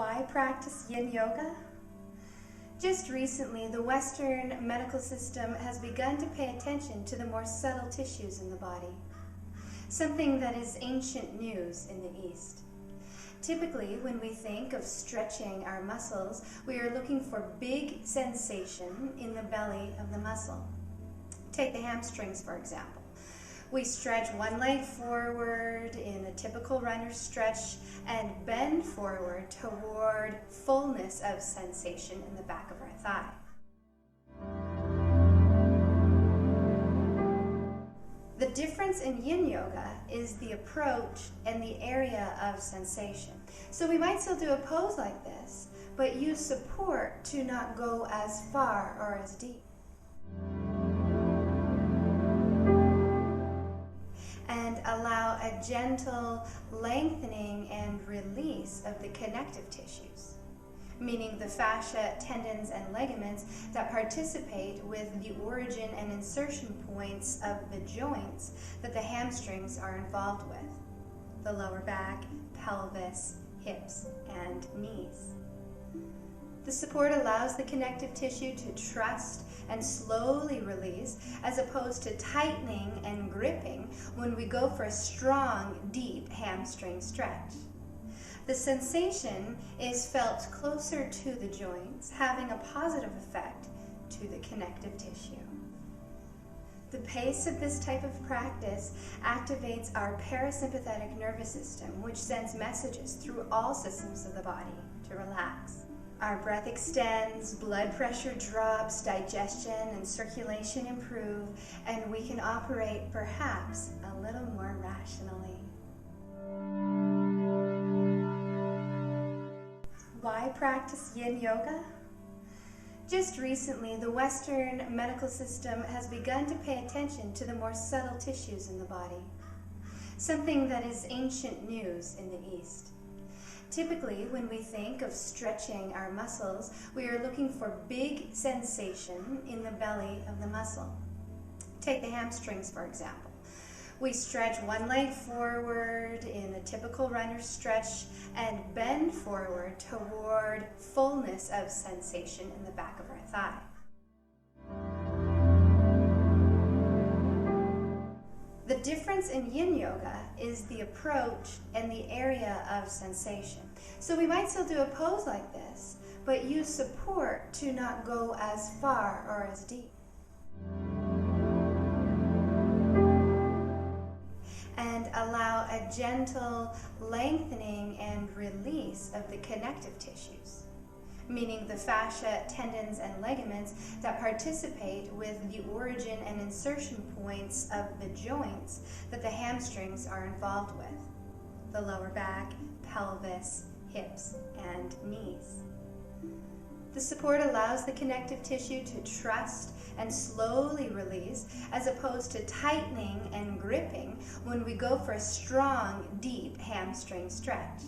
Why practice Yin Yoga? Just recently, the Western medical system has begun to pay attention to the more subtle tissues in the body, something that is ancient news in the East. Typically, when we think of stretching our muscles, we are looking for big sensation in the belly of the muscle. Take the hamstrings, for example. We stretch one leg forward in a typical runner's stretch and bend forward toward fullness of sensation in the back of our thigh. The difference in Yin Yoga is the approach and the area of sensation. So we might still do a pose like this, but use support to not go as far or as deep. And allow a gentle lengthening and release of the connective tissues, meaning the fascia, tendons, and ligaments that participate with the origin and insertion points of the joints that the hamstrings are involved with: the lower back, pelvis, hips, and knees. The support allows the connective tissue to trust and slowly release, as opposed to tightening and gripping when we go for a strong, deep hamstring stretch. The sensation is felt closer to the joints, having a positive effect to the connective tissue. The pace of this type of practice activates our parasympathetic nervous system, which sends messages through all systems of the body to relax. Our breath extends, blood pressure drops, digestion and circulation improve, and we can operate perhaps a little more rationally. Why practice Yin Yoga? Just recently, the Western medical system has begun to pay attention to the more subtle tissues in the body, something that is ancient news in the East. Typically, when we think of stretching our muscles, we are looking for big sensation in the belly of the muscle. Take the hamstrings, for example. We stretch one leg forward in a typical runner's stretch and bend forward toward fullness of sensation in the back of our thigh. The difference in Yin Yoga is the approach and the area of sensation. So we might still do a pose like this, but use support to not go as far or as deep. And allow a gentle lengthening and release of the connective tissues, meaning the fascia, tendons, and ligaments that participate with the origin and insertion points of the joints that the hamstrings are involved with: the lower back, pelvis, hips, and knees. The support allows the connective tissue to trust and slowly release, as opposed to tightening and gripping when we go for a strong, deep hamstring stretch.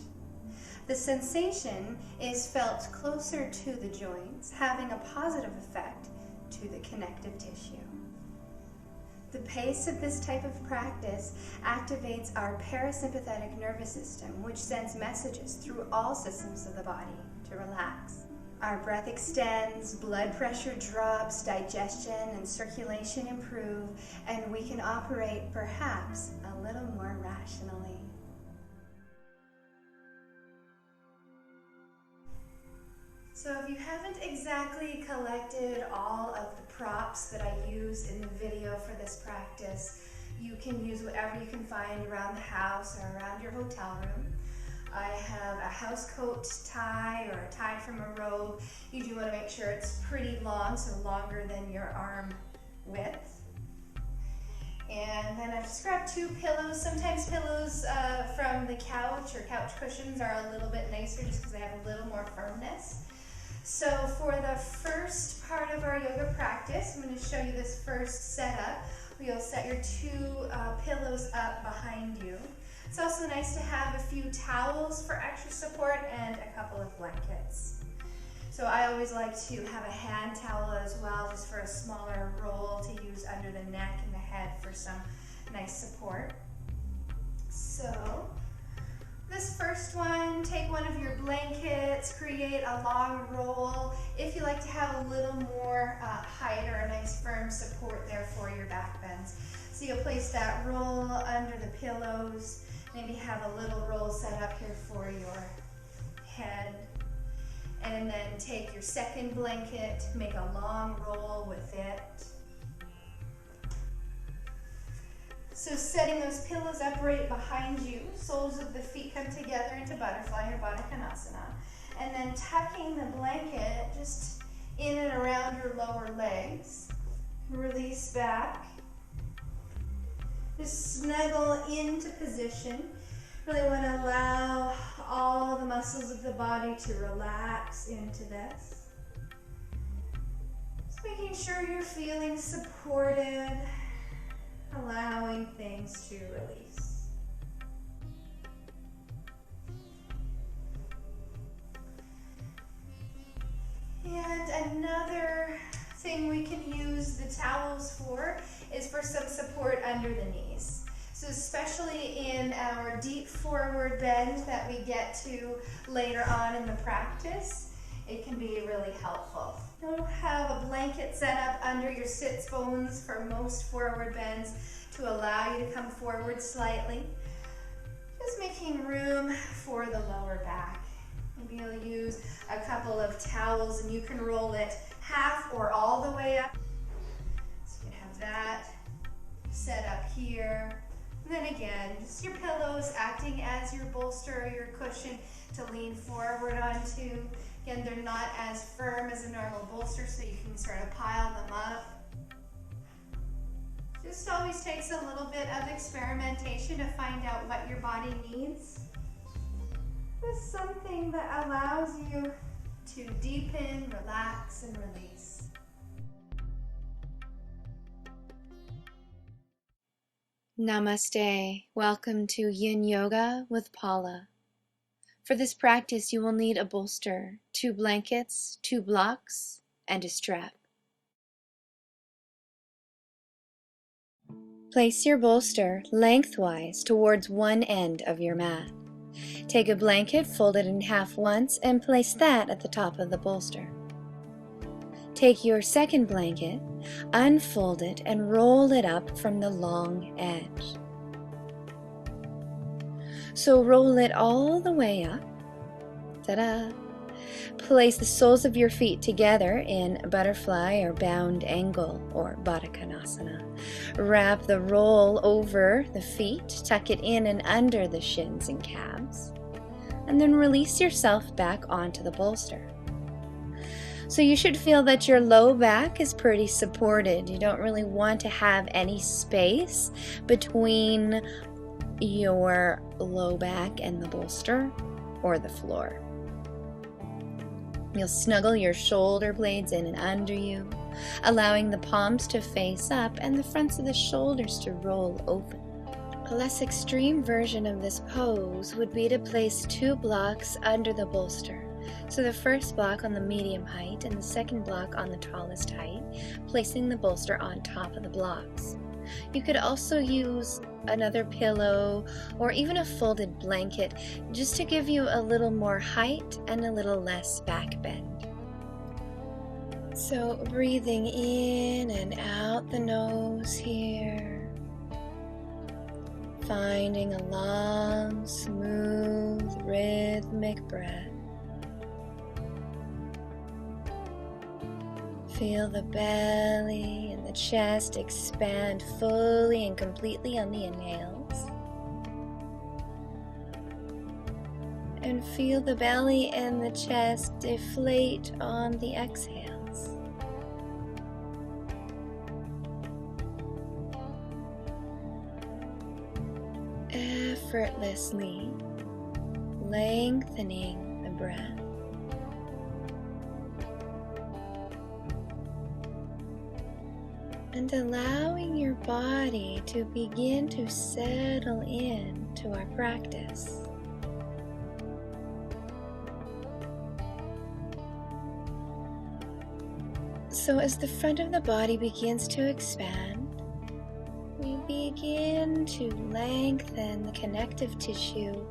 The sensation is felt closer to the joints, having a positive effect to the connective tissue. The pace of this type of practice activates our parasympathetic nervous system, which sends messages through all systems of the body to relax. Our breath extends, blood pressure drops, digestion and circulation improve, and we can operate perhaps a little more rationally. So if you haven't exactly collected all of the props that I used in the video for this practice, you can use whatever you can find around the house or around your hotel room. I have a house coat tie or a tie from a robe. You do want to make sure it's pretty long, so longer than your arm width. And then I've just grabbed 2 pillows. Sometimes pillows from the couch or couch cushions are a little bit nicer just because they have a little more firmness. So for the first part of our yoga practice, I'm going to show you this first setup. You'll set your 2 pillows up behind you. It's also nice to have a few towels for extra support and a couple of blankets. So I always like to have a hand towel as well, just for a smaller roll to use under the neck and the head for some nice support. So this first one, take one of your blankets, create a long roll. If you like to have a little more height or a nice firm support there for your back bends. So you'll place that roll under the pillows. Maybe have a little roll set up here for your head. And then take your second blanket, make a long roll with it. So setting those pillows up right behind you, soles of the feet come together into butterfly or Baddha Konasana. And then tucking the blanket just in and around your lower legs. Release back. Just snuggle into position. Really want to allow all the muscles of the body to relax into this. Just making sure you're feeling supported, allowing things to release. And another thing we can use the towels for is for some support under the knees. So especially in our deep forward bend that we get to later on in the practice, it can be really helpful. You'll have a blanket set up under your sits bones for most forward bends to allow you to come forward slightly. Just making room for the lower back. Maybe you'll use a couple of towels and you can roll it half or all the way up. So you can have that set up here. And then again, just your pillows acting as your bolster or your cushion to lean forward onto. Again, they're not as firm as a normal bolster, so you can sort of pile them up. Just always takes a little bit of experimentation to find out what your body needs. Just something that allows you to deepen, relax, and release. Namaste. Welcome to Yin Yoga with Paula. For this practice, you will need a bolster, 2 blankets, 2 blocks, and a strap. Place your bolster lengthwise towards one end of your mat. Take a blanket, fold it in half once, and place that at the top of the bolster. Take your second blanket, unfold it, and roll it up from the long edge. So roll it all the way up. Ta-da! Place the soles of your feet together in butterfly or bound angle or Baddha Konasana. Wrap the roll over the feet, tuck it in and under the shins and calves, and then release yourself back onto the bolster. So you should feel that your low back is pretty supported. You don't really want to have any space between your low back and the bolster or the floor. You'll snuggle your shoulder blades in and under you, allowing the palms to face up and the fronts of the shoulders to roll open. A less extreme version of this pose would be to place 2 blocks under the bolster. So the first block on the medium height and the second block on the tallest height, placing the bolster on top of the blocks. You could also use another pillow or even a folded blanket just to give you a little more height and a little less back bend. So breathing in and out the nose here, finding a long, smooth, rhythmic breath. Feel the belly and the chest expand fully and completely on the inhales. And feel the belly and the chest deflate on the exhales. Effortlessly lengthening the breath. And allowing your body to begin to settle in to our practice. So as the front of the body begins to expand, we begin to lengthen the connective tissue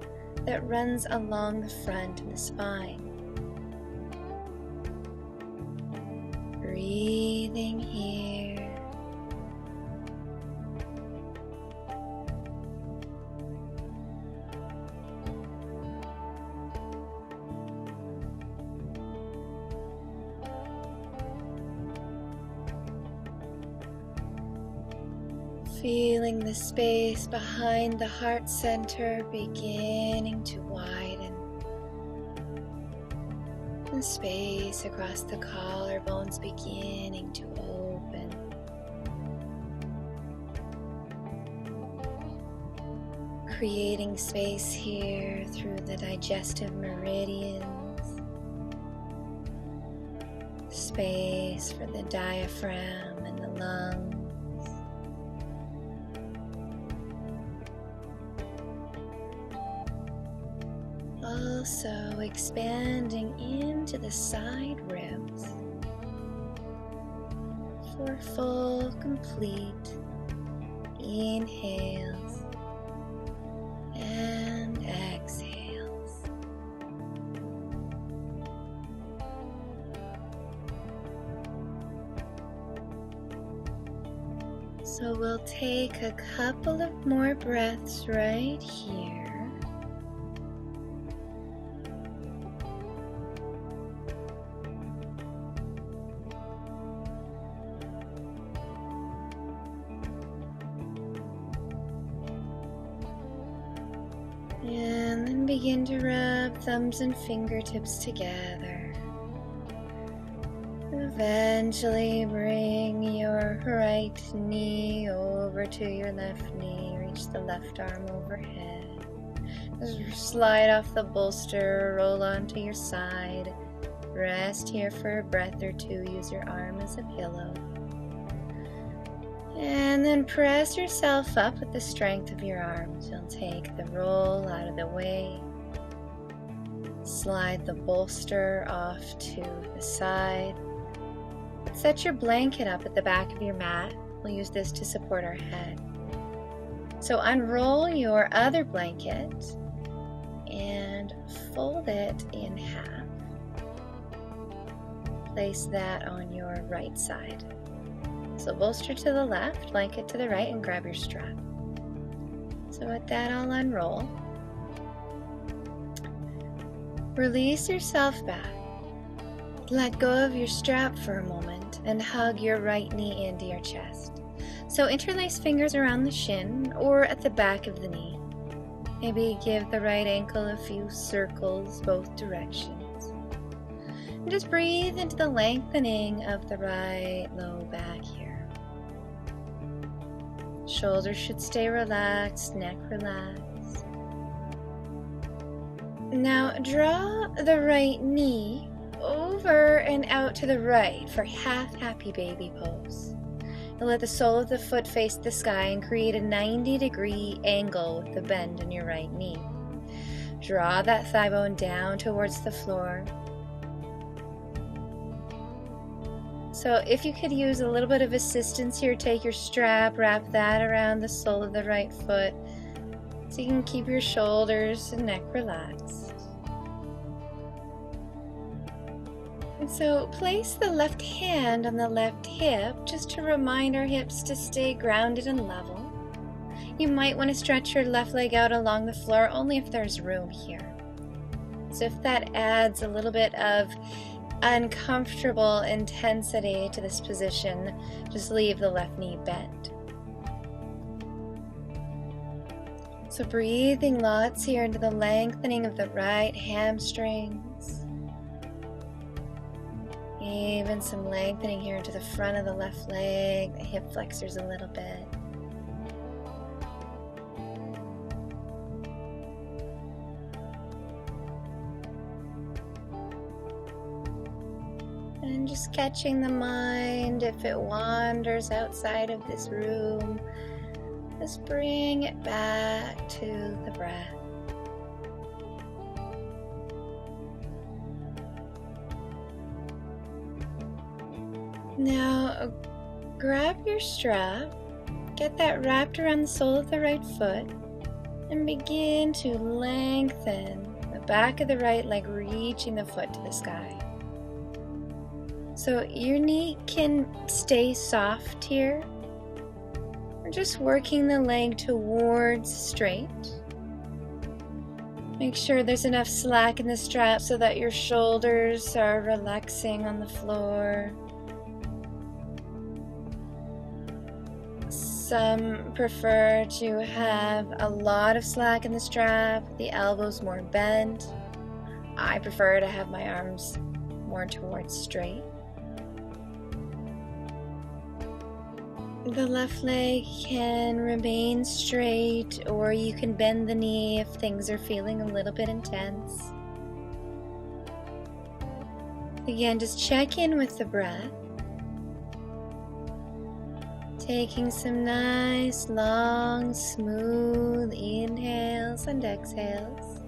that runs along the front of the spine. Breathing here. Feeling the space behind the heart center beginning to widen. The space across the collarbones beginning to open. Creating space here through the digestive meridians. Space for the diaphragm and the lungs. Also expanding into the side ribs for full, complete inhales and exhales. So we'll take a couple of more breaths right here. And then begin to rub thumbs and fingertips together. Eventually bring your right knee over to your left knee. Reach the left arm overhead. Just slide off the bolster, roll onto your side. Rest here for a breath or two. Use your arm as a pillow. And then press yourself up with the strength of your arms. You'll take the roll out of the way. Slide the bolster off to the side. Set your blanket up at the back of your mat. We'll use this to support our head. So unroll your other blanket and fold it in half. Place that on your right side. So bolster to the left, blanket to the right, and grab your strap. So with that, I'll unroll. Release yourself back. Let go of your strap for a moment and hug your right knee into your chest. So interlace fingers around the shin or at the back of the knee. Maybe give the right ankle a few circles both directions. And just breathe into the lengthening of the right low back here. Shoulders should stay relaxed, neck relaxed. Now draw the right knee over and out to the right for half happy baby pose. And let the sole of the foot face the sky and create a 90-degree angle with the bend in your right knee. Draw that thigh bone down towards the floor. So if you could use a little bit of assistance here, take your strap, wrap that around the sole of the right foot so you can keep your shoulders and neck relaxed. And so place the left hand on the left hip just to remind our hips to stay grounded and level. You might want to stretch your left leg out along the floor only if there's room here. So if that adds a little bit of uncomfortable intensity to this position, just leave the left knee bent. So breathing lots here into the lengthening of the right hamstrings. Even some lengthening here into the front of the left leg, the hip flexors a little bit. And just catching the mind if it wanders outside of this room, just bring it back to the breath. Now grab your strap, get that wrapped around the sole of the right foot, And begin to lengthen the back of the right leg, reaching the foot to the sky. So your knee can stay soft here. We're just working the leg towards straight. Make sure there's enough slack in the strap so that your shoulders are relaxing on the floor. Some prefer to have a lot of slack in the strap, the elbows more bent. I prefer to have my arms more towards straight. The left leg can remain straight, or you can bend the knee if things are feeling a little bit intense. Again, just check in with the breath. Taking some nice, long, smooth inhales and exhales.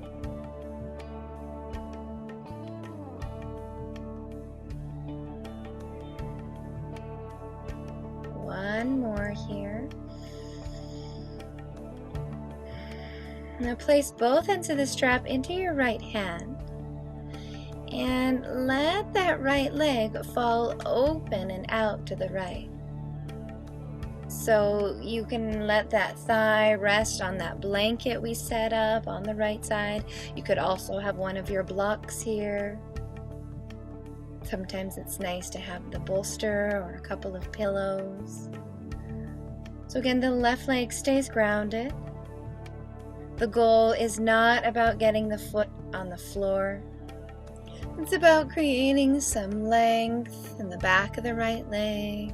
One more here. Now place both ends of the strap into your right hand and let that right leg fall open and out to the right. So you can let that thigh rest on that blanket we set up on the right side. You could also have one of your blocks here. Sometimes it's nice to have the bolster or a couple of pillows. So again, the left leg stays grounded. The goal is not about getting the foot on the floor. It's about creating some length in the back of the right leg.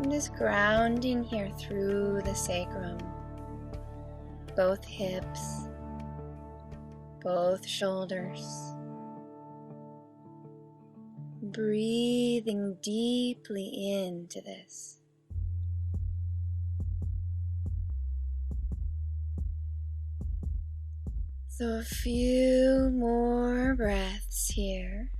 And just grounding here through the sacrum. Both hips, both shoulders. Breathing deeply into this. So a few more breaths here.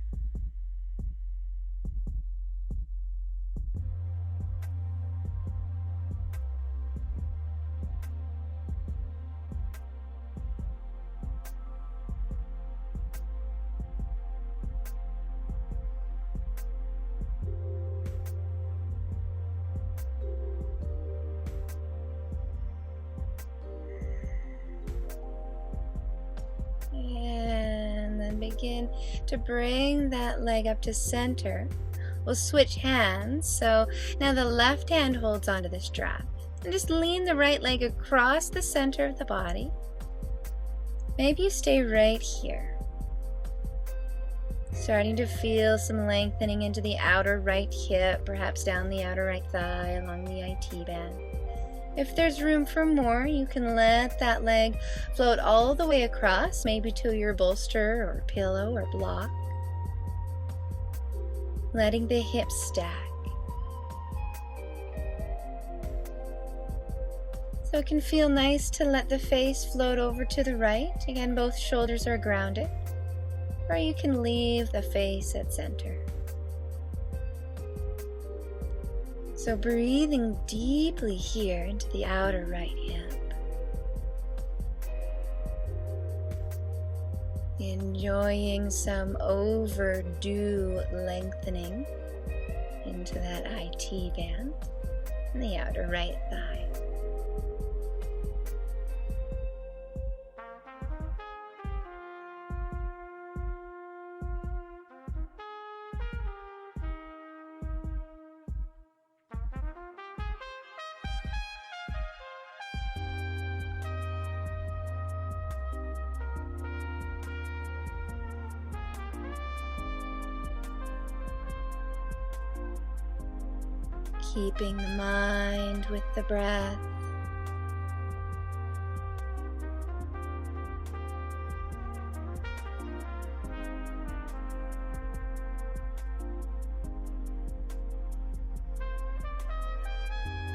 And then begin to bring that leg up to center. We'll switch hands. So now the left hand holds onto the strap. And just lean the right leg across the center of the body. Maybe you stay right here. Starting to feel some lengthening into the outer right hip, perhaps down the outer right thigh along the IT band. If there's room for more, you can let that leg float all the way across, maybe to your bolster or pillow or block. Letting the hips stack. So it can feel nice to let the face float over to the right. Again, both shoulders are grounded. Or you can leave the face at center. So breathing deeply here into the outer right hip. Enjoying some overdue lengthening into that IT band and the outer right thigh. Keeping the mind with the breath.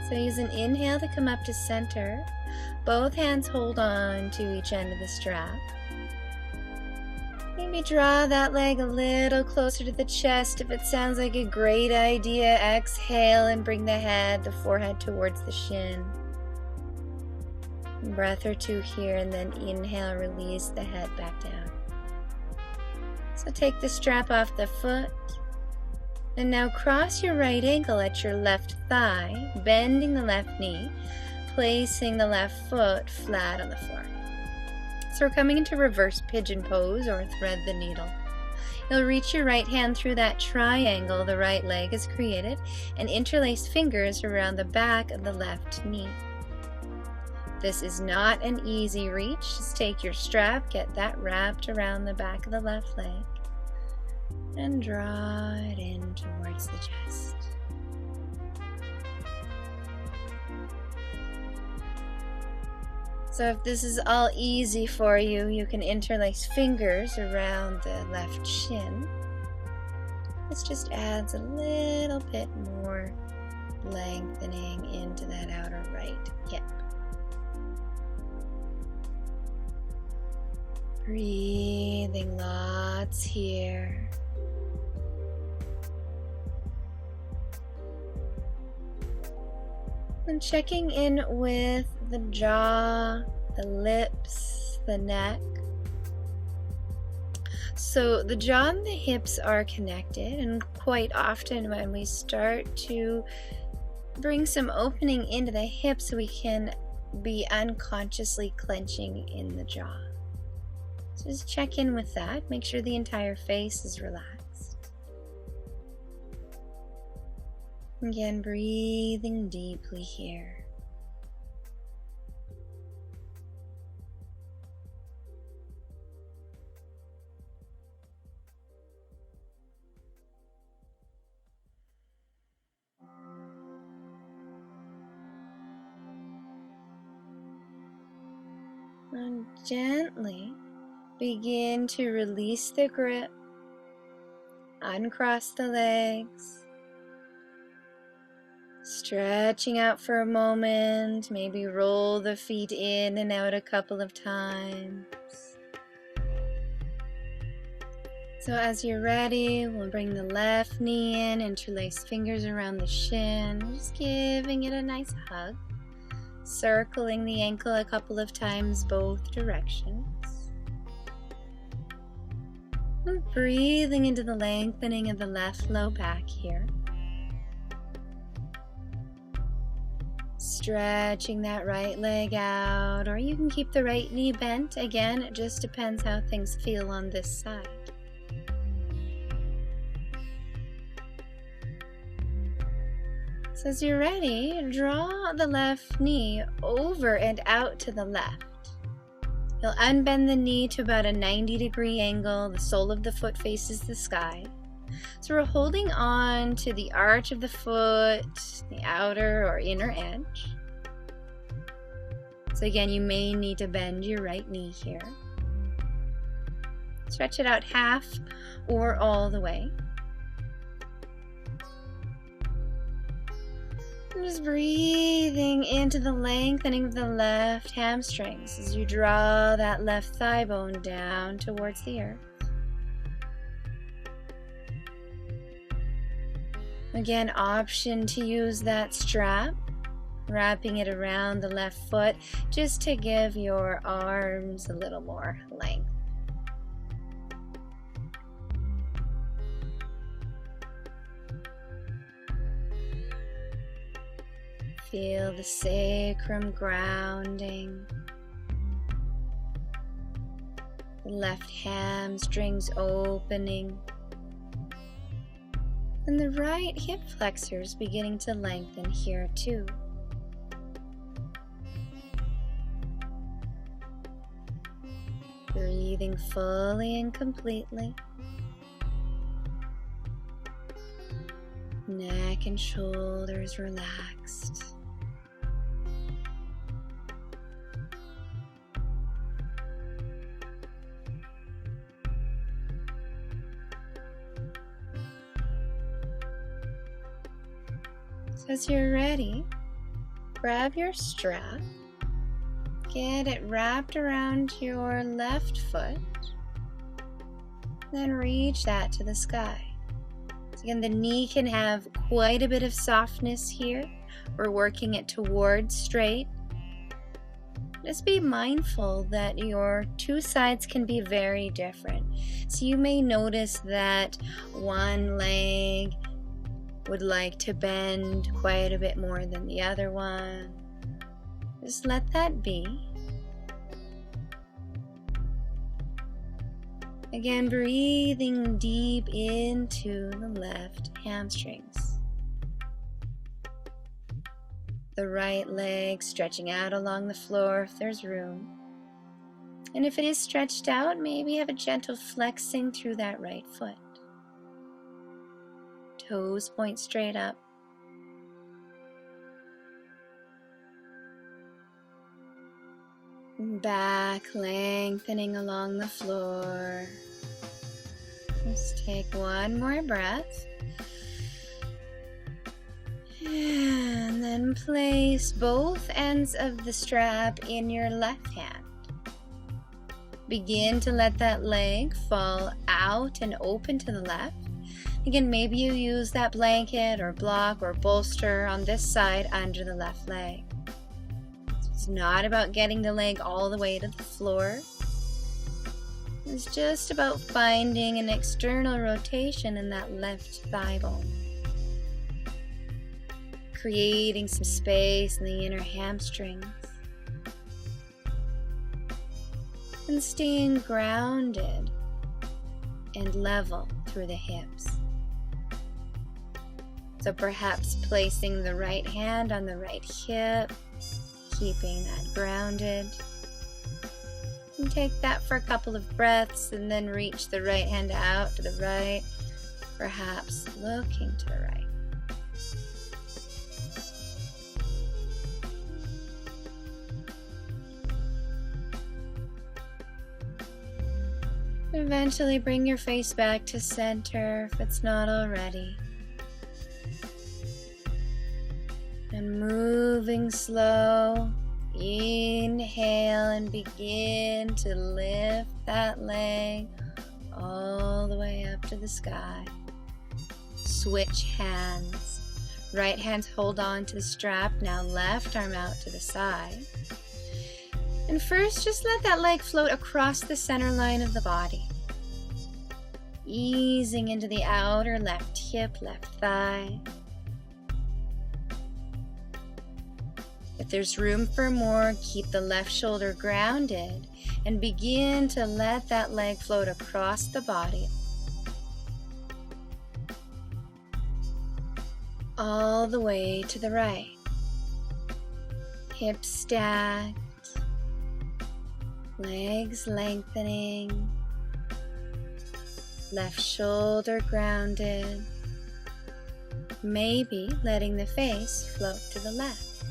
So use an inhale to come up to center. Both hands hold on to each end of the strap. Maybe draw that leg a little closer to the chest if it sounds like a great idea. Exhale and bring the forehead towards the shin. breath or two here, and then inhale, release the head back down. So take the strap off the foot, and now cross your right ankle at your left thigh, bending the left knee, placing the left foot flat on the floor. So we're coming into reverse pigeon pose, or thread the needle. You'll reach your right hand through that triangle the right leg has created and interlace fingers around the back of the left knee. This is not an easy reach. Just take your strap, get that wrapped around the back of the left leg, and draw it in towards the chest. So if this is all easy for you, you can interlace fingers around the left shin. This just adds a little bit more lengthening into that outer right hip. Breathing lots here. And checking in with the jaw, the lips, the neck. So the jaw and the hips are connected, and quite often when we start to bring some opening into the hips, we can be unconsciously clenching in the jaw. So just check in with that. Make sure the entire face is relaxed. Again, breathing deeply here. And gently begin to release the grip, uncross the legs, stretching out for a moment, maybe roll the feet in and out a couple of times. So as you're ready, we'll bring the left knee in, interlace fingers around the shin, just giving it a nice hug, circling the ankle a couple of times both directions. And breathing into the lengthening of the left low back here. Stretching that right leg out, or you can keep the right knee bent. Again, it just depends how things feel on this side. So as you're ready, draw the left knee over and out to the left. You'll unbend the knee to about a 90-degree angle. The sole of the foot faces the sky. So we're holding on to the arch of the foot, the outer or inner edge. So again, you may need to bend your right knee here. Stretch it out half or all the way. And just breathing into the lengthening of the left hamstrings as you draw that left thigh bone down towards the earth. Again, option to use that strap, wrapping it around the left foot just to give your arms a little more length. Feel the sacrum grounding, the left hamstrings opening, and the right hip flexors beginning to lengthen here too. Breathing fully and completely. Neck and shoulders relaxed. As you're ready, grab your strap, get it wrapped around your left foot, then reach that to the sky. So again, the knee can have quite a bit of softness here. We're working it towards straight. Just be mindful that your two sides can be very different. So you may notice that one leg would like to bend quite a bit more than the other one. Just let that be. Again, breathing deep into the left hamstrings. The right leg stretching out along the floor if there's room. And if it is stretched out, maybe have a gentle flexing through that right foot. Toes point straight up. Back lengthening along the floor. Just take one more breath. And then place both ends of the strap in your left hand. Begin to let that leg fall out and open to the left. Again, maybe you use that blanket or block or bolster on this side under the left leg. It's not about getting the leg all the way to the floor. It's just about finding an external rotation in that left thigh bone. Creating some space in the inner hamstrings. And staying grounded and level through the hips. So perhaps placing the right hand on the right hip, keeping that grounded. And take that for a couple of breaths and then reach the right hand out to the right, perhaps looking to the right. Eventually bring your face back to center if it's not already. And moving slow, inhale and begin to lift that leg all the way up to the sky. Switch hands. Right hand hold on to the strap, now left arm out to the side. And first, just let that leg float across the center line of the body. Easing into the outer left hip, left thigh. If there's room for more, keep the left shoulder grounded and begin to let that leg float across the body. All the way to the right. Hips stacked. Legs lengthening, left shoulder grounded, maybe letting the face float to the left.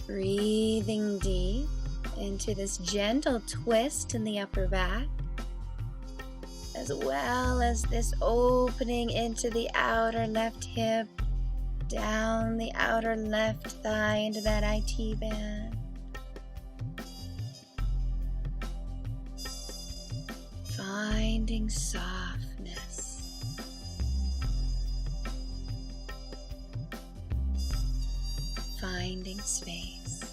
Breathing deep into this gentle twist in the upper back, as well as this opening into the outer left hip, down the outer left thigh into that IT band. Finding softness. Finding space.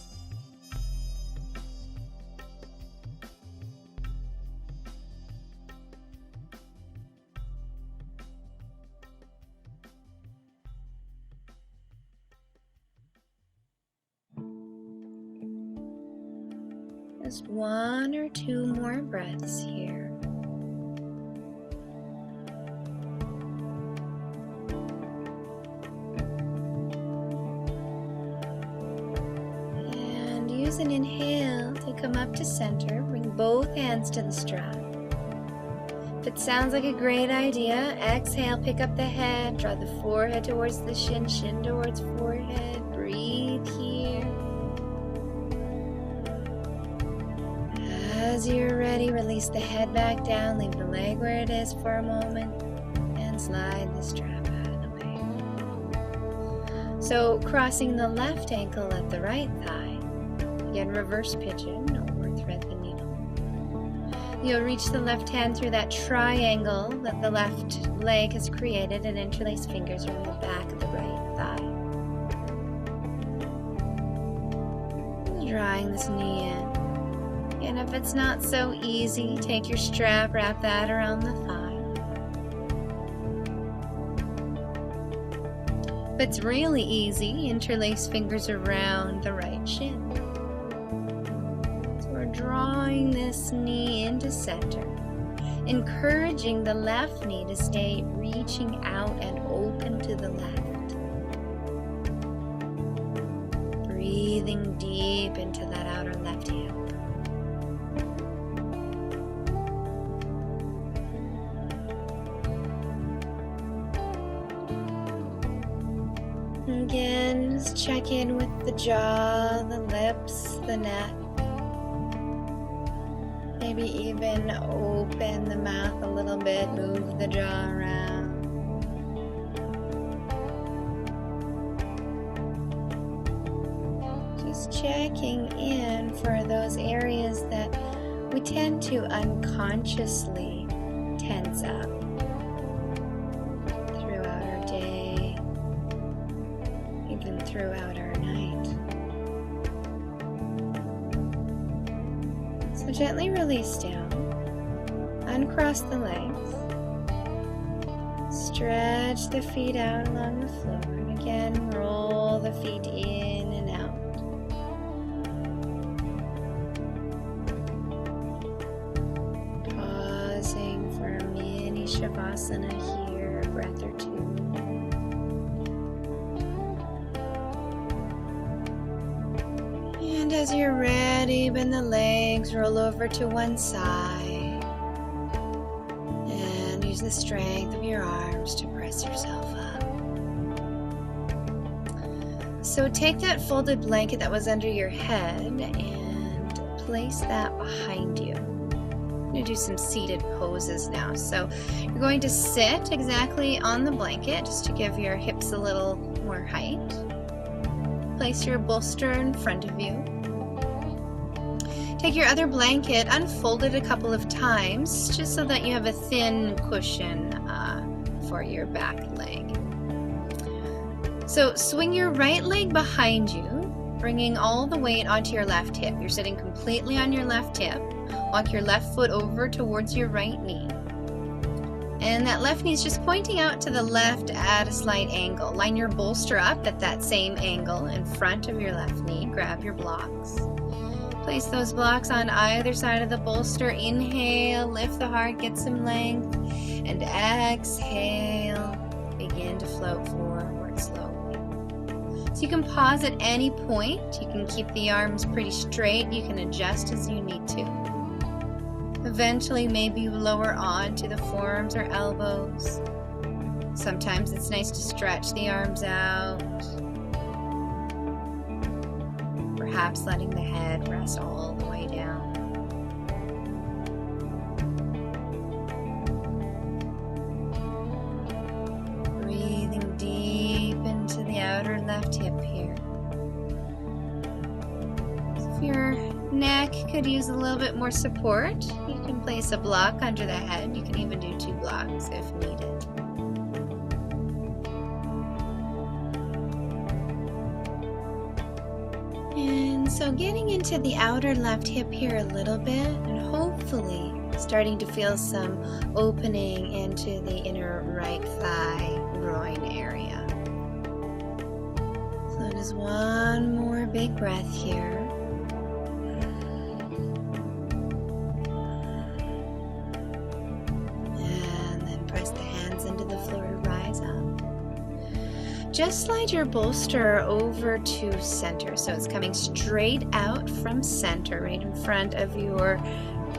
Just one or two more breaths here. Use an inhale to come up to center. Bring both hands to the strap. If it sounds like a great idea, exhale, pick up the head, draw the forehead towards the shin, shin towards forehead. Breathe here. As you're ready, release the head back down, leave the leg where it is for a moment, and slide the strap out of the way. So crossing the left ankle at the right thigh. Again, reverse pigeon or thread the needle. You'll reach the left hand through that triangle that the left leg has created and interlace fingers around the back of the right thigh. drawing this knee in. And if it's not so easy, take your strap, wrap that around the thigh. If it's really easy, interlace fingers around the right shin. So we're drawing this knee into center, encouraging the left knee to stay reaching out and open to the left. Breathing deep into that outer left hip. Again, just check in with the jaw, the lips, the neck. Maybe even open the mouth a little bit, move the jaw around. Just checking in for those areas that we tend to unconsciously tense up throughout our day, even throughout our night. So gently release down, uncross the legs, stretch the feet out along the floor, and again roll the feet in and out. Pausing for a mini Shavasana here, a breath or two. And as you're ready, bend the legs, roll over to one side, and use the strength of your arms to press yourself up. So take that folded blanket that was under your head and place that behind you. I'm going to do some seated poses now. So you're going to sit exactly on the blanket just to give your hips a little more height. Place your bolster in front of you. Take your other blanket, unfold it a couple of times, just so that you have a thin cushion for your back leg. So swing your right leg behind you, bringing all the weight onto your left hip. You're sitting completely on your left hip. Walk your left foot over towards your right knee. And that left knee is just pointing out to the left at a slight angle. Line your bolster up at that same angle in front of your left knee. Grab your blocks. Place those blocks on either side of the bolster. Inhale, lift the heart, get some length. And exhale, begin to float forward slowly. So you can pause at any point. You can keep the arms pretty straight. You can adjust as you need to. Eventually, maybe you lower on to the forearms or elbows. Sometimes it's nice to stretch the arms out. Perhaps letting the head rest all the way down. Breathing deep into the outer left hip here. So if your neck could use a little bit more support, you can place a block under the head. You can even do 2 blocks if needed. And so getting into the outer left hip here a little bit, and hopefully starting to feel some opening into the inner right thigh groin area. So just one more big breath here. Just slide your bolster over to center, so it's coming straight out from center, right in front of your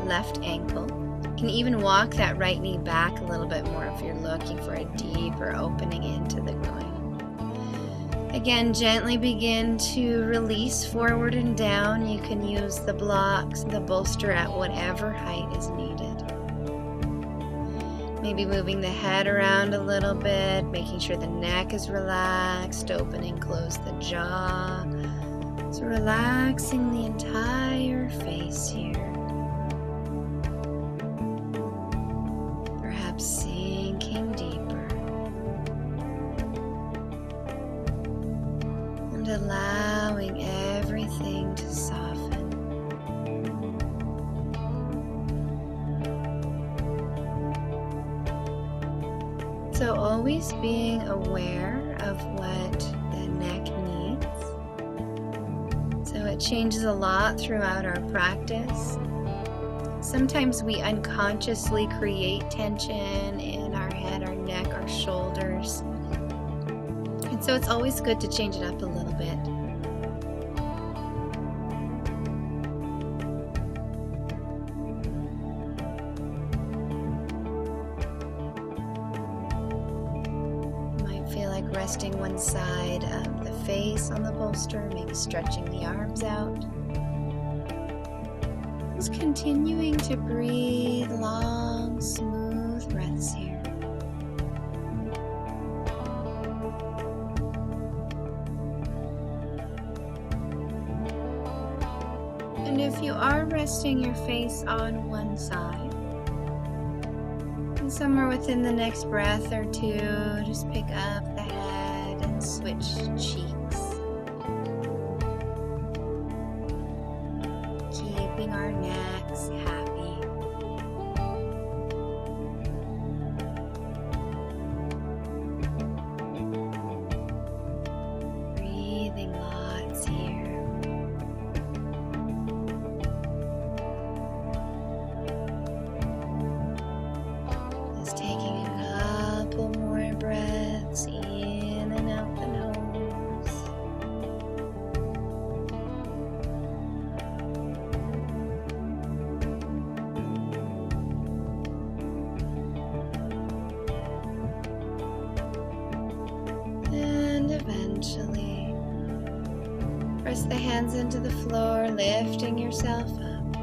left ankle. You can even walk that right knee back a little bit more if you're looking for a deeper opening into the groin. Again, gently begin to release forward and down. You can use the blocks, the bolster at whatever height is needed. Maybe moving the head around a little bit, making sure the neck is relaxed, open and close the jaw. So relaxing the entire face here. Perhaps sinking deeper. And allowing everything to soften. So always being aware of what the neck needs. So it changes a lot throughout our practice. Sometimes we unconsciously create tension in our head, our neck, our shoulders. And so it's always good to change it up a little bit. Resting one side of the face on the bolster, maybe stretching the arms out. Just continuing to breathe long, smooth breaths here. And if you are resting your face on one side, and somewhere within the next breath or two, just pick up the head and switch cheeks. Keeping our necks happy. Breathing lots here. Just taking a couple more breaths in and out the nose. And eventually, press the hands into the floor, lifting yourself up.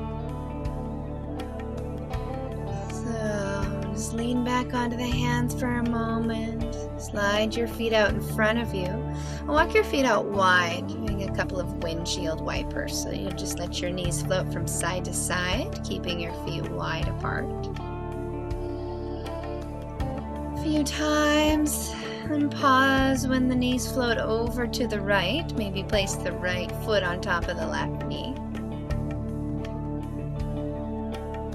So, just lean back onto the hands for a moment. Slide your feet out in front of you. And walk your feet out wide, doing a couple of windshield wipers. So you just let your knees float from side to side, keeping your feet wide apart. A few times. And pause when the knees float over to the right. Maybe place the right foot on top of the left knee.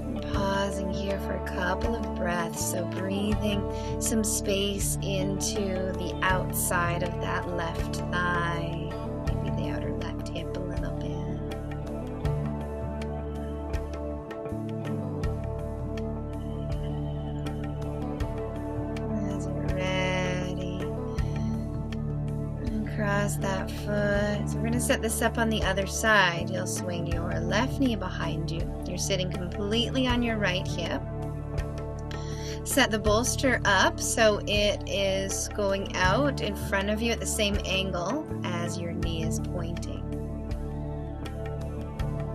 And pausing here for a couple of breaths. So breathing some space into the outside of that left thigh. Maybe the outer left hip a little bit. Cross that foot. So we're going to set this up on the other side. You'll swing your left knee behind you. You're sitting completely on your right hip. Set the bolster up so it is going out in front of you at the same angle as your knee is pointing.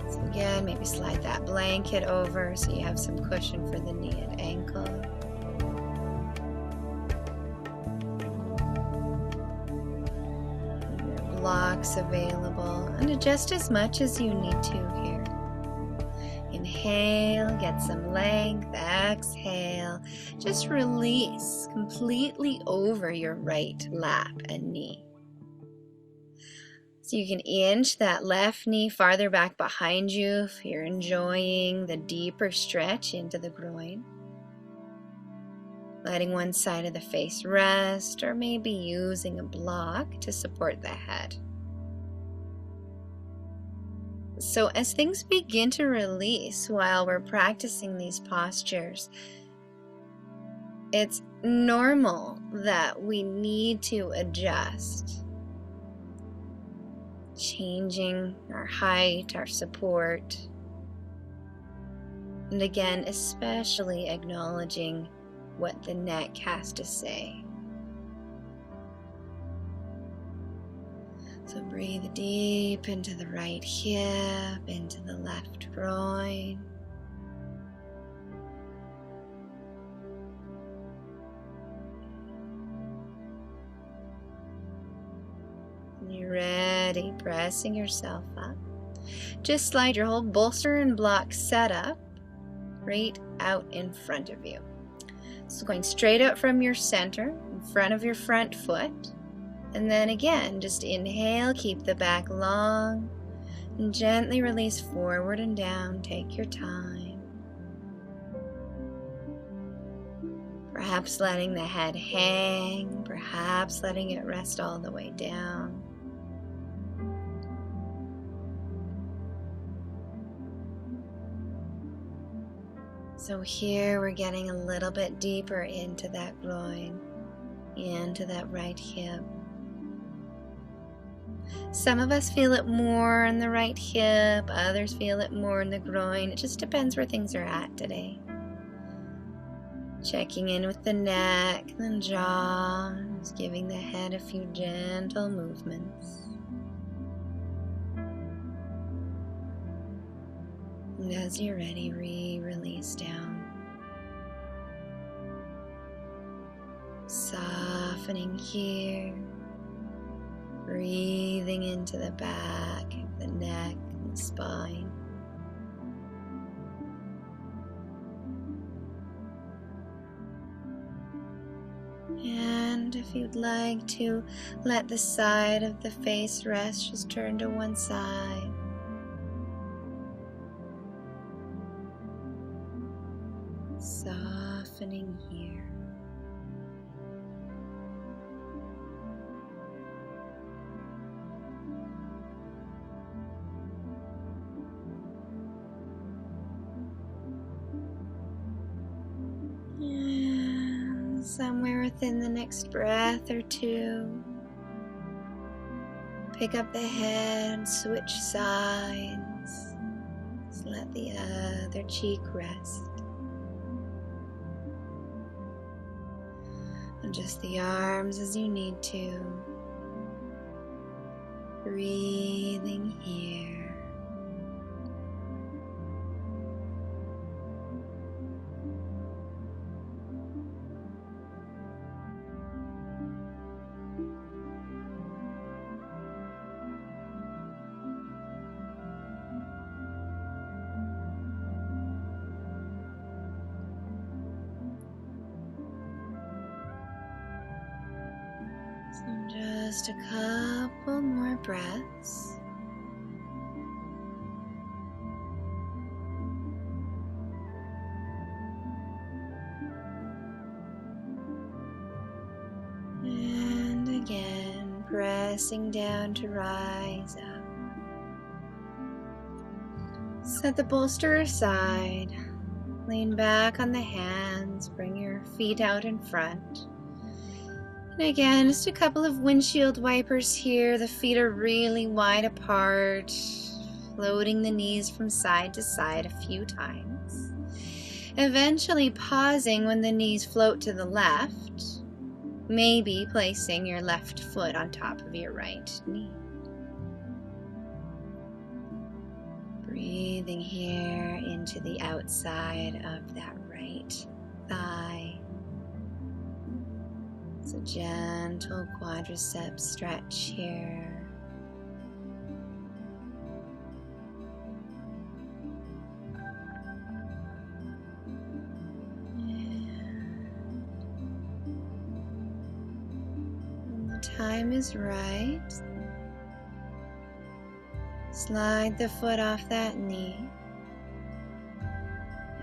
So again, maybe slide that blanket over so you have some cushion for the knee and ankle. Blocks available, and adjust as much as you need to here. Inhale, get some length. Exhale, just release completely over your right lap and knee. So you can inch that left knee farther back behind you if you're enjoying the deeper stretch into the groin. Letting one side of the face rest, or maybe using a block to support the head. So as things begin to release while we're practicing these postures, it's normal that we need to adjust. Changing our height, our support, and again, especially acknowledging what the neck has to say. So breathe deep into the right hip, into the left groin. When you're ready, pressing yourself up. Just slide your whole bolster and block setup right out in front of you. So going straight out from your center, in front of your front foot. And then again, just inhale, keep the back long, and gently release forward and down. Take your time. Perhaps letting the head hang, perhaps letting it rest all the way down. So here we're getting a little bit deeper into that groin, into that right hip. Some of us feel it more in the right hip, others feel it more in the groin. It just depends where things are at today. Checking in with the neck and jaw, just giving the head a few gentle movements. And as you're ready, release down. Softening here. Breathing into the back of the neck and the spine. And if you'd like to let the side of the face rest, just turn to one side. Softening here. And somewhere within the next breath or two, pick up the head, switch sides. Just let the other cheek rest. Adjust the arms as you need to. Breathing here. So just a couple more breaths. And again, pressing down to rise up. Set the bolster aside. Lean back on the hands. Bring your feet out in front. And again, just a couple of windshield wipers here. The feet are really wide apart, floating the knees from side to side a few times. Eventually pausing when the knees float to the left, maybe placing your left foot on top of your right knee. Breathing here into the outside of that right thigh. It's a gentle quadricep stretch here. When the time is right, slide the foot off that knee.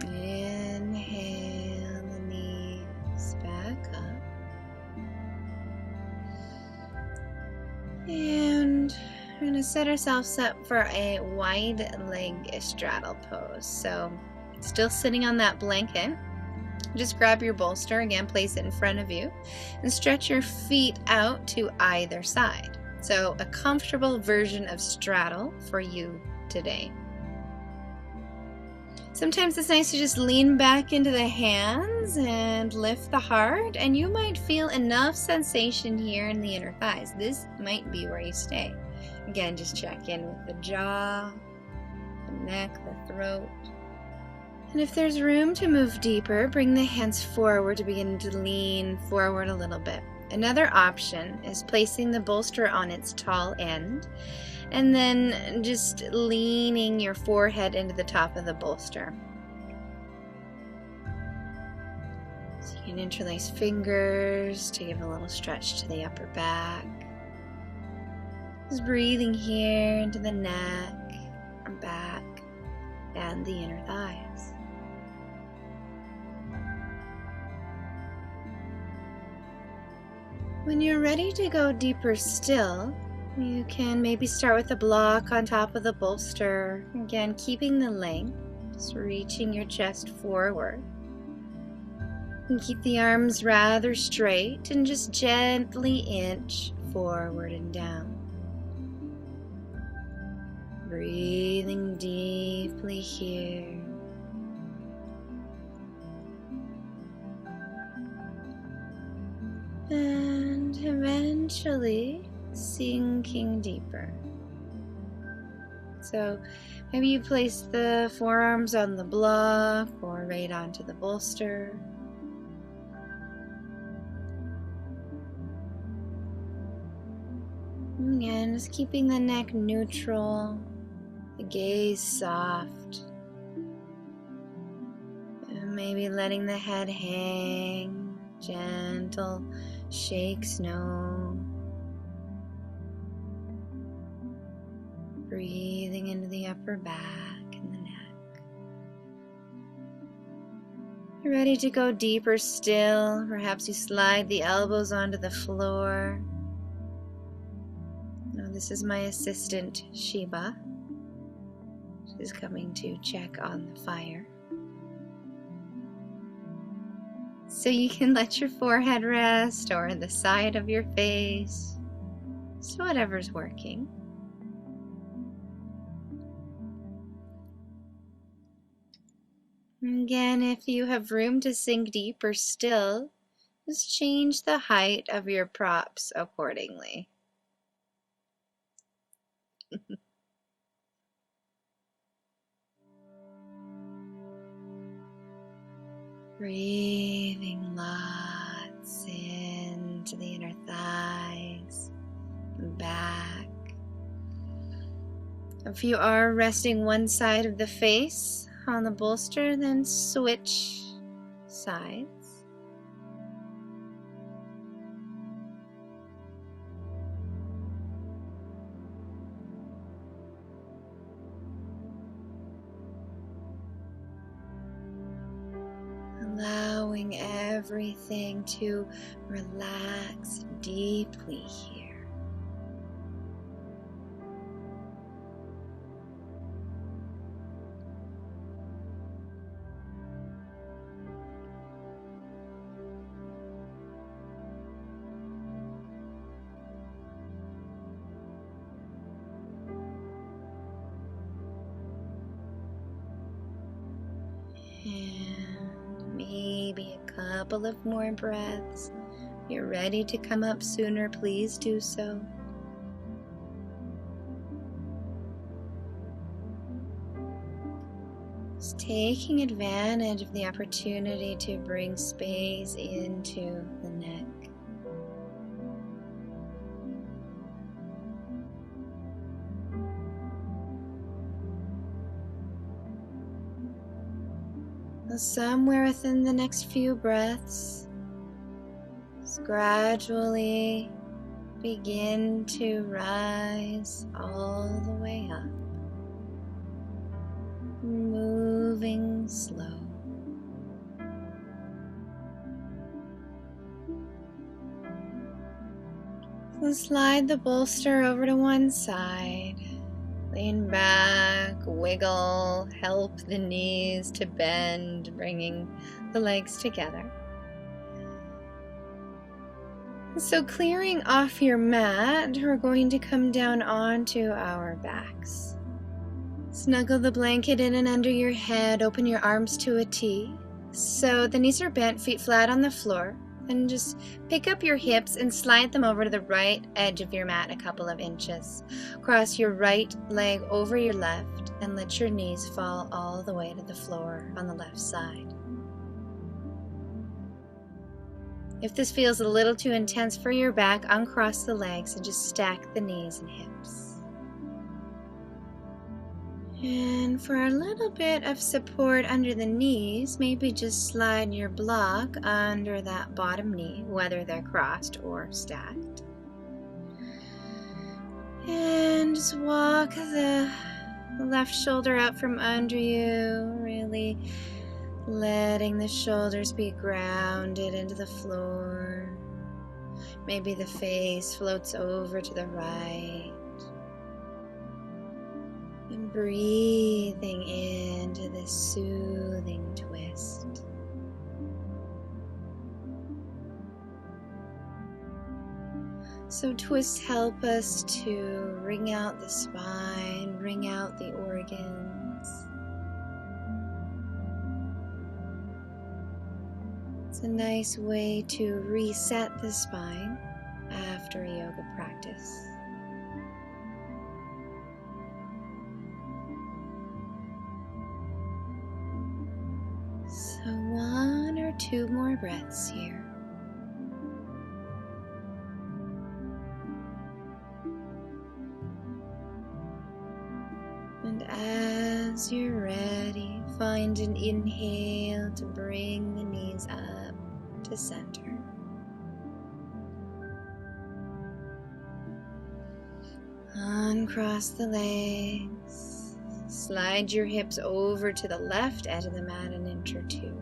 Inhale the knees back up. And we're going to set ourselves up for a wide leg straddle pose. So still sitting on that blanket. Just grab your bolster, again place it in front of you, and stretch your feet out to either side. So a comfortable version of straddle for you today. Sometimes it's nice to just lean back into the hands and lift the heart, and you might feel enough sensation here in the inner thighs. This might be where you stay. Again, just check in with the jaw, the neck, the throat. And if there's room to move deeper, bring the hands forward to begin to lean forward a little bit. Another option is placing the bolster on its tall end and then just leaning your forehead into the top of the bolster. So you can interlace fingers to give a little stretch to the upper back. Just breathing here into the neck, back, and the inner thighs. When you're ready to go deeper still, you can maybe start with a block on top of the bolster. Again, keeping the length, just reaching your chest forward. And keep the arms rather straight and just gently inch forward and down. Breathing deeply here. And eventually sinking deeper. So maybe you place the forearms on the block or right onto the bolster. Again, just keeping the neck neutral, the gaze soft, and maybe letting the head hang, gentle shakes no. Breathing into the upper back and the neck. You're ready to go deeper still. Perhaps you slide the elbows onto the floor. Now, this is my assistant, Sheba. She's coming to check on the fire. So you can let your forehead rest or the side of your face. So whatever's working. Again, if you have room to sink deeper still, just change the height of your props accordingly. Breathing lots into the inner thighs and back. If you are resting one side of the face on the bolster, then switch sides. Allowing everything to relax deeply here. And maybe a couple of more breaths. If you're ready to come up sooner, please do so. Just taking advantage of the opportunity to bring space into the neck. Somewhere within the next few breaths, just gradually begin to rise all the way up, moving slow. So slide the bolster over to one side. Lean back, wiggle, help the knees to bend, bringing the legs together. So clearing off your mat, we're going to come down onto our backs. Snuggle the blanket in and under your head, open your arms to a T. So the knees are bent, feet flat on the floor. And just pick up your hips and slide them over to the right edge of your mat a couple of inches. Cross your right leg over your left and let your knees fall all the way to the floor on the left side. If this feels a little too intense for your back, uncross the legs and just stack the knees and hips. And for a little bit of support under the knees, maybe just slide your block under that bottom knee, whether they're crossed or stacked. And just walk the left shoulder out from under you, really letting the shoulders be grounded into the floor. Maybe the face floats over to the right. And breathing into this soothing twist. So twists help us to wring out the spine, wring out the organs. It's a nice way to reset the spine after a yoga practice. So 1 or 2 more breaths here. And as you're ready, find an inhale to bring the knees up to center. Uncross the legs. Slide your hips over to the left edge of the mat an inch or 2.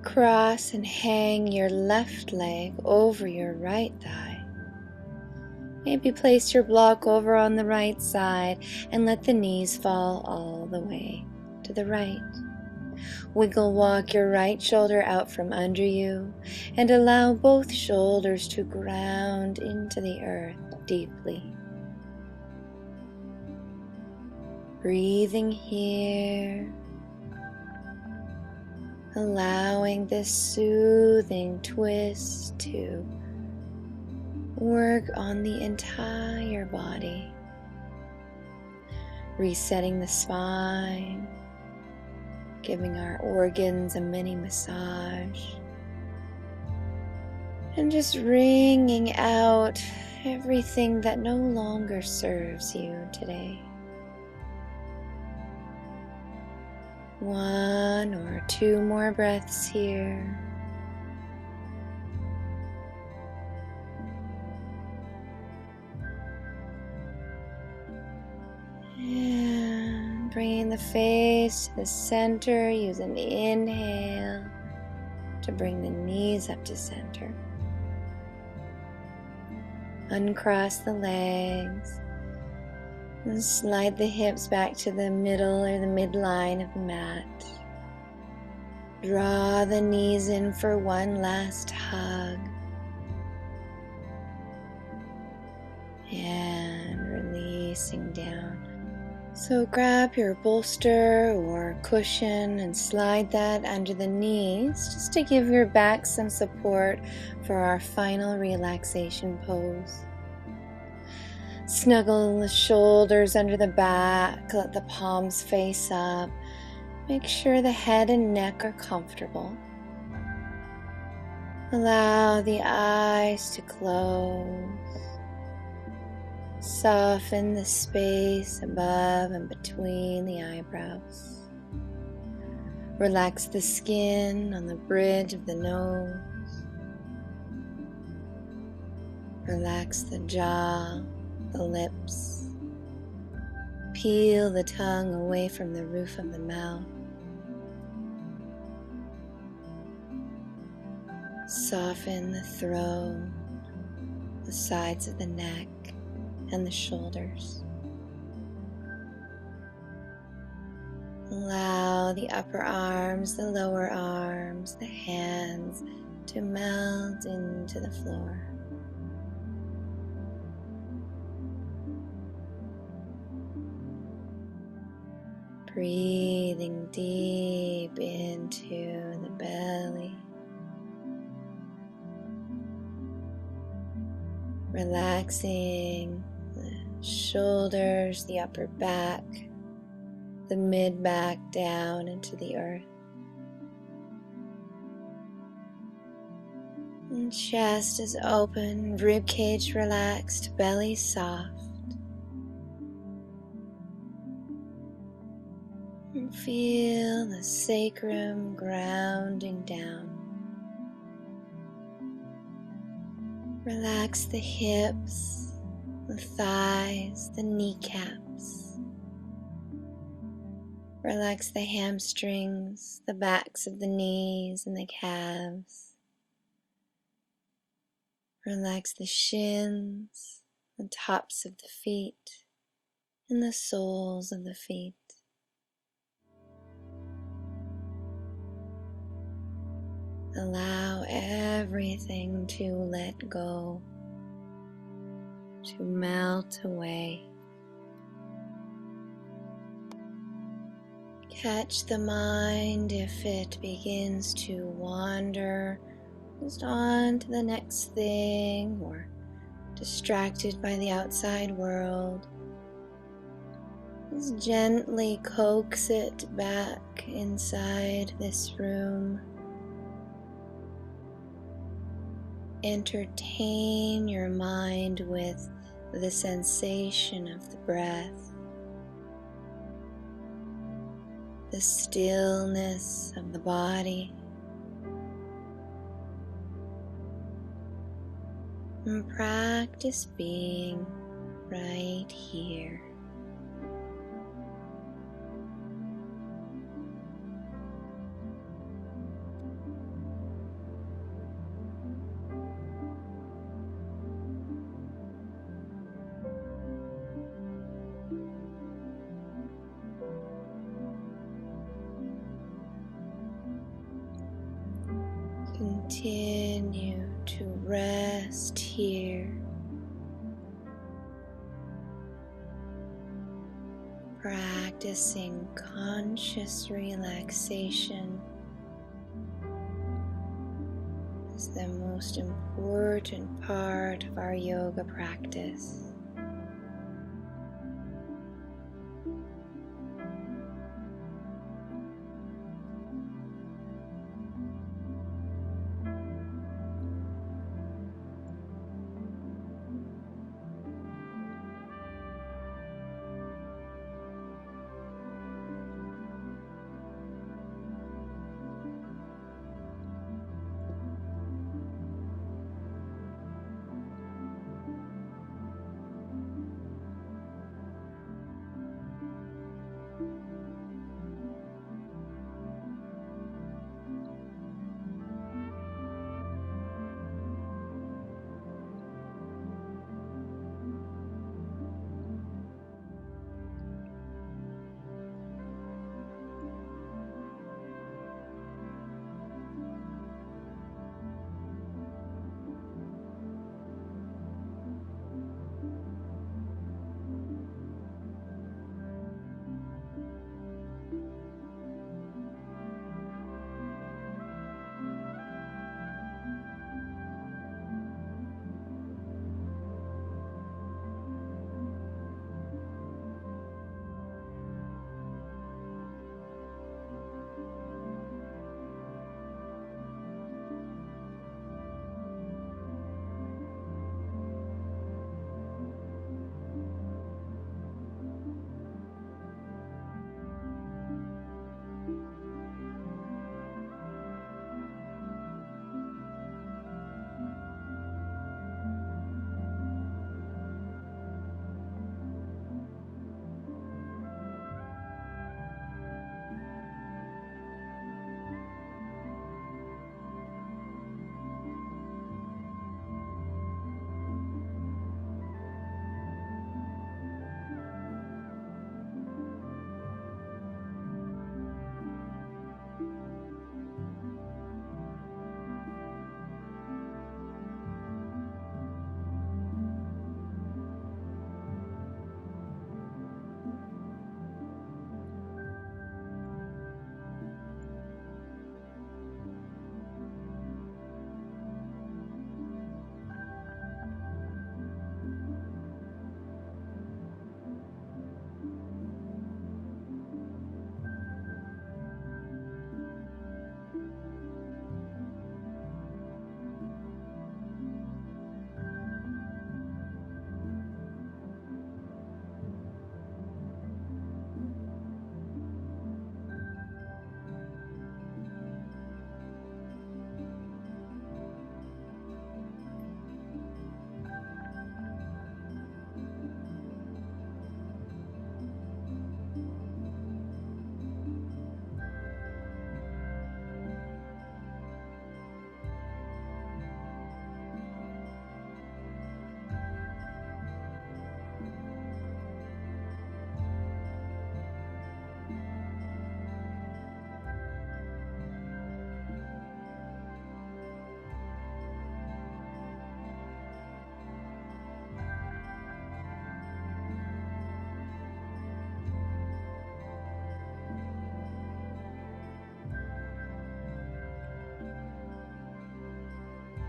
Cross and hang your left leg over your right thigh. Maybe place your block over on the right side and let the knees fall all the way to the right. Wiggle walk your right shoulder out from under you and allow both shoulders to ground into the earth deeply. Breathing here, allowing this soothing twist to work on the entire body, resetting the spine, giving our organs a mini massage, and just wringing out everything that no longer serves you today. 1 or 2 more breaths here. And bringing the face to the center, use an inhale to bring the knees up to center. Uncross the legs and slide the hips back to the middle or the midline of the mat. Draw the knees in for one last hug. And releasing down. So grab your bolster or cushion and slide that under the knees just to give your back some support for our final relaxation pose. Snuggle the shoulders under the back, let the palms face up. Make sure the head and neck are comfortable. Allow the eyes to close. Soften the space above and between the eyebrows. Relax the skin on the bridge of the nose. Relax the jaw, the lips. Peel the tongue away from the roof of the mouth. Soften the throat, the sides of the neck, and the shoulders. Allow the upper arms, the lower arms, the hands to melt into the floor. Breathing deep into the belly. Relaxing the shoulders, the upper back, the mid-back down into the earth. And chest is open, ribcage relaxed, belly soft. And feel the sacrum grounding down. Relax the hips, the thighs, the kneecaps. Relax the hamstrings, the backs of the knees and the calves. Relax the shins, the tops of the feet, and the soles of the feet. Allow everything to let go, to melt away. Catch the mind if it begins to wander just on to the next thing or distracted by the outside world. Just gently coax it back inside this room. Entertain your mind with the sensation of the breath, the stillness of the body, and practice being right here. Continue to rest here, practicing conscious relaxation is the most important part of our yoga practice.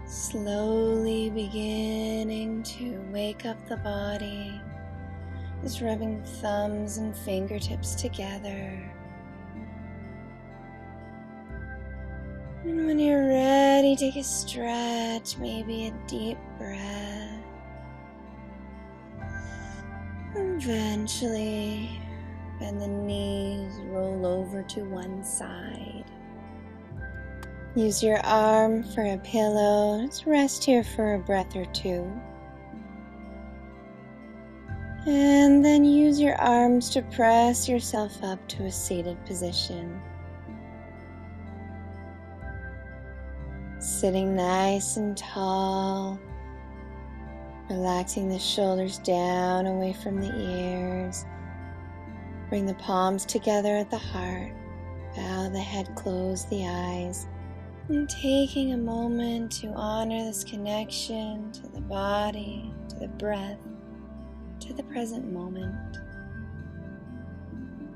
Slowly beginning to wake up the body, just rubbing thumbs and fingertips together. And when you're ready, take a stretch, maybe a deep breath. Eventually, bend the knees, roll over to one side. Use your arm for a pillow. Just rest here for a breath or two. And then use your arms to press yourself up to a seated position. Sitting nice and tall, relaxing the shoulders down away from the ears. Bring the palms together at the heart. Bow the head, close the eyes. And taking a moment to honor this connection to the body, to the breath, to the present moment.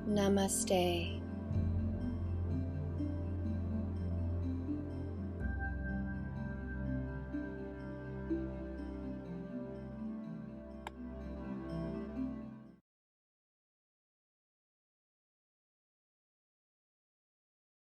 Namaste.